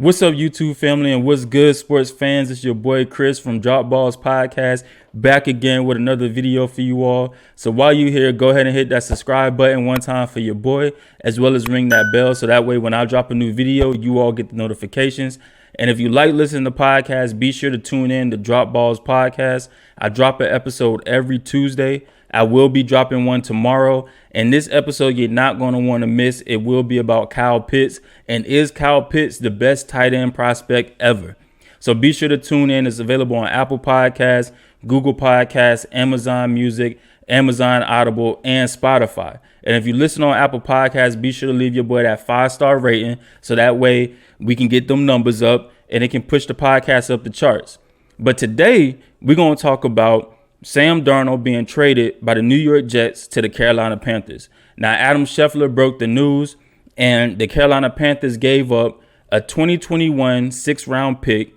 What's up, YouTube family, and what's good, sports fans? It's your boy Chris from Drop Balls Podcast, back again with another video for you all. So while you're here, go ahead and hit that subscribe button one time for your boy, as well as ring that bell so that way when I drop a new video, you all get the notifications. And if you like listening to podcasts, be sure to tune in to Drop Balls Podcast. I drop an episode every Tuesday. I will be dropping one tomorrow. And this episode you're not going to want to miss. It will be about Kyle Pitts. And is Kyle Pitts the best tight end prospect ever? So be sure to tune in. It's available on Apple Podcasts, Google Podcasts, Amazon Music, Amazon Audible, and Spotify. And if you listen on Apple Podcasts, be sure to leave your boy that 5-star rating so that way we can get them numbers up and it can push the podcast up the charts. But today we're going to talk about Sam Darnold being traded by the New York Jets to the Carolina Panthers. Now, Adam Scheffler broke the news, and the Carolina Panthers gave up a 2021 6th-round pick,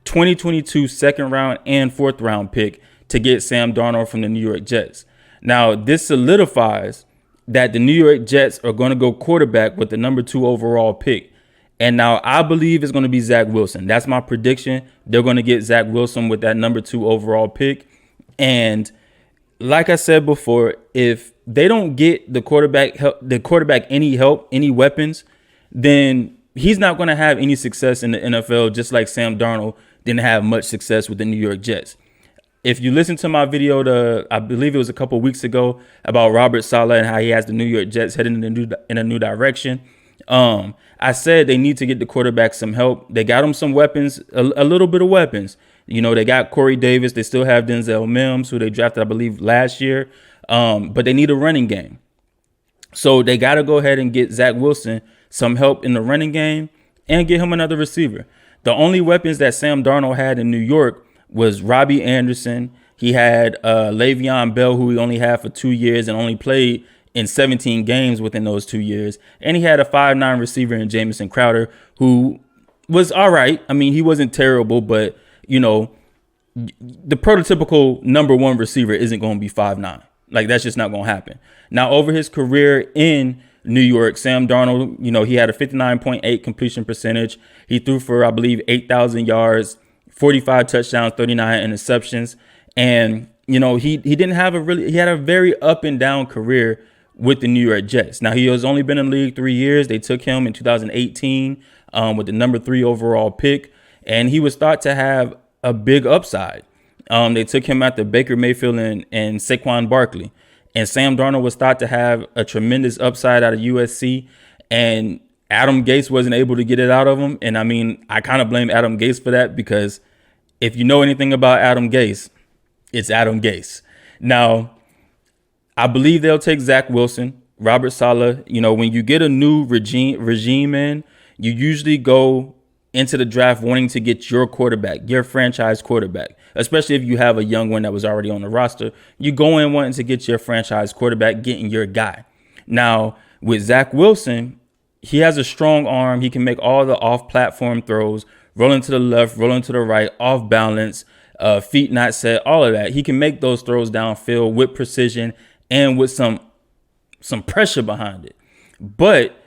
2022 2nd-round, and 4th-round pick to get Sam Darnold from the New York Jets. Now, this solidifies that the New York Jets are going to go quarterback with the number 2 overall pick. And now I believe it's going to be Zach Wilson. That's my prediction. They're going to get Zach Wilson with that number 2 overall pick. And like I said before, if they don't get the quarterback any help, any weapons, then he's not going to have any success in the NFL, just like Sam Darnold didn't have much success with the New York Jets. If you listen to my video, I believe it was a couple of weeks ago, about Robert Saleh and how he has the New York Jets heading in a new direction, I said they need to get the quarterback some help. They got him some weapons, a little bit of weapons. You know, they got Corey Davis. They still have Denzel Mims, who they drafted, I believe, last year. But they need a running game. So they got to go ahead and get Zach Wilson some help in the running game and get him another receiver. The only weapons that Sam Darnold had in New York was Robbie Anderson. He had Le'Veon Bell, who he only had for 2 years and only played in 17 games within those 2 years. And he had a 5'9" receiver in Jamison Crowder, who was all right. I mean, he wasn't terrible, but you know, the prototypical number 1 receiver isn't going to be 5'9". Like, that's just not going to happen. Now, over his career in New York, Sam Darnold, you know, he had a 59.8 completion percentage. He threw for, I believe, 8,000 yards, 45 touchdowns, 39 interceptions. And, you know, he had a very up and down career with the New York Jets. Now, he has only been in the league 3 years. They took him in 2018 with the number 3 overall pick. And he was thought to have a big upside. They took him after Baker Mayfield and Saquon Barkley. And Sam Darnold was thought to have a tremendous upside out of USC. And Adam Gase wasn't able to get it out of him. And I mean, I kind of blame Adam Gase for that, because if you know anything about Adam Gase, it's Adam Gase. Now, I believe they'll take Zach Wilson, Robert Saleh. You know, when you get a new regime in, you usually go into the draft wanting to get your quarterback, your franchise quarterback, especially if you have a young one that was already on the roster. You go in wanting to get your franchise quarterback, getting your guy. Now, with Zach Wilson, he has a strong arm. He can make all the off-platform throws, rolling to the left, rolling to the right, off balance, feet not set, all of that. He can make those throws downfield with precision and with some pressure behind it. But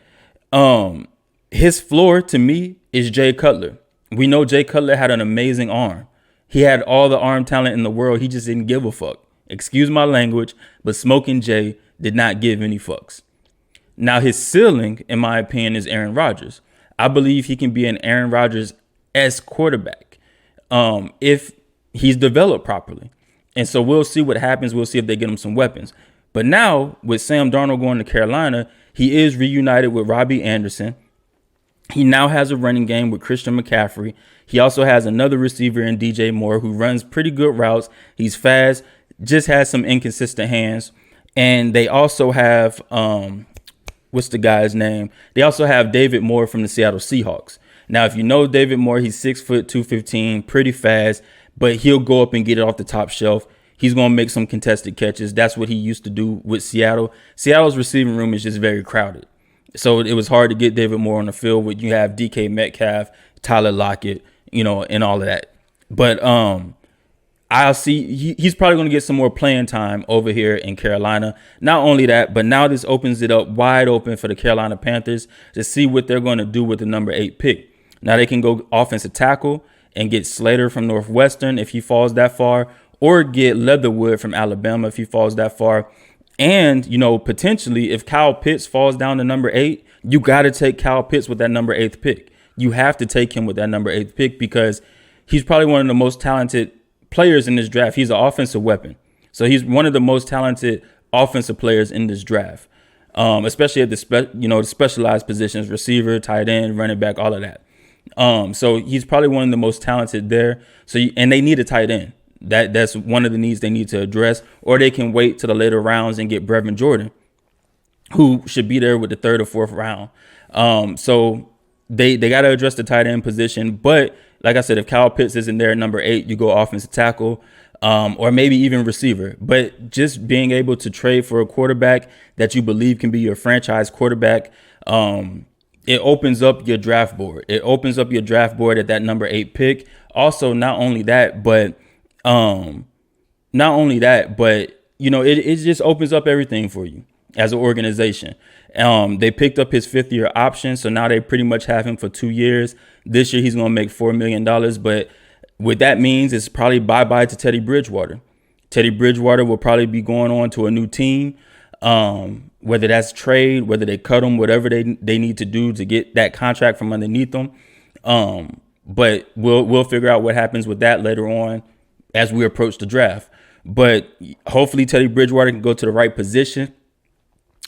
his floor, to me, is Jay Cutler. We know Jay Cutler had an amazing arm. He had all the arm talent in the world. He just didn't give a fuck. Excuse my language, but Smoking Jay did not give any fucks. Now, his ceiling, in my opinion, is Aaron Rodgers. I believe he can be an Aaron Rodgers-esque quarterback if he's developed properly. And so we'll see what happens. We'll see if they get him some weapons. But now, with Sam Darnold going to Carolina, he is reunited with Robbie Anderson. He now has a running game with Christian McCaffrey. He also has another receiver in DJ Moore who runs pretty good routes. He's fast, just has some inconsistent hands. And they also have, what's the guy's name? They also have David Moore from the Seattle Seahawks. Now, if you know David Moore, he's 6 foot, 215, pretty fast, but he'll go up and get it off the top shelf. He's going to make some contested catches. That's what he used to do with Seattle. Seattle's receiving room is just very crowded. So it was hard to get David Moore on the field when you have DK Metcalf, Tyler Lockett, you know, and all of that. But I'll see. He's probably going to get some more playing time over here in Carolina. Not only that, but now this opens it up wide open for the Carolina Panthers to see what they're going to do with the number 8 pick. Now they can go offensive tackle and get Slater from Northwestern if he falls that far, or get Leatherwood from Alabama if he falls that far. And, potentially if Kyle Pitts falls down to number 8, you got to take Kyle Pitts with that number 8th pick. You have to take him with that number 8th pick because he's probably one of the most talented players in this draft. He's an offensive weapon. So he's one of the most talented offensive players in this draft, especially at the specialized positions, receiver, tight end, running back, all of that. So he's probably one of the most talented there. And they need a tight end. That's one of the needs they need to address, or they can wait to the later rounds and get Brevin Jordan, who should be there with the 3rd or 4th round. So they got to address the tight end position. But like I said, if Kyle Pitts isn't there at number 8, you go offensive tackle, or maybe even receiver. But just being able to trade for a quarterback that you believe can be your franchise quarterback, it opens up your draft board. It opens up your draft board at that number 8 pick. Also, not only that, but it just opens up everything for you as an organization. They picked up his 5th-year option, so now they pretty much have him for 2 years. This year he's going to make $4 million, but what that means is probably bye-bye to Teddy Bridgewater. Teddy Bridgewater will probably be going on to a new team, whether that's trade, whether they cut him, whatever they need to do to get that contract from underneath them. But we'll figure out what happens with that later on as we approach the draft. But hopefully Teddy Bridgewater can go to the right position,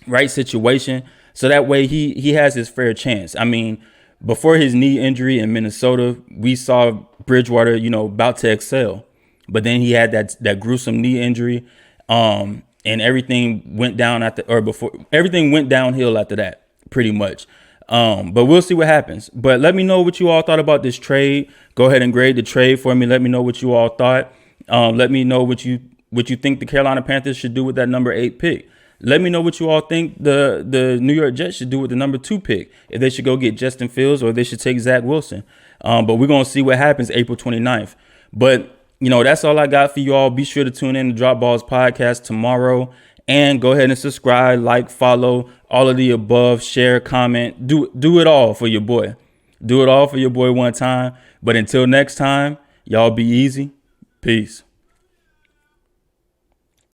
right situation, so that way he has his fair chance. I mean, before his knee injury in Minnesota, we saw Bridgewater, about to excel. But then he had that gruesome knee injury, and everything went downhill after that, pretty much. But we'll see what happens. But let me know what you all thought about this trade. Go ahead and grade the trade for me. Let me know what you all thought. Let me know what you think the Carolina Panthers should do with that number 8 pick. Let me know what you all think the New York Jets should do with the number 2 pick. If they should go get Justin Fields or if they should take Zach Wilson. But we're going to see what happens April 29th. But, that's all I got for you all. Be sure to tune in to Drop Balls Podcast tomorrow. And go ahead and subscribe, like, follow, all of the above, share, comment. Do it all for your boy. Do it all for your boy one time. But until next time, y'all be easy. Peace.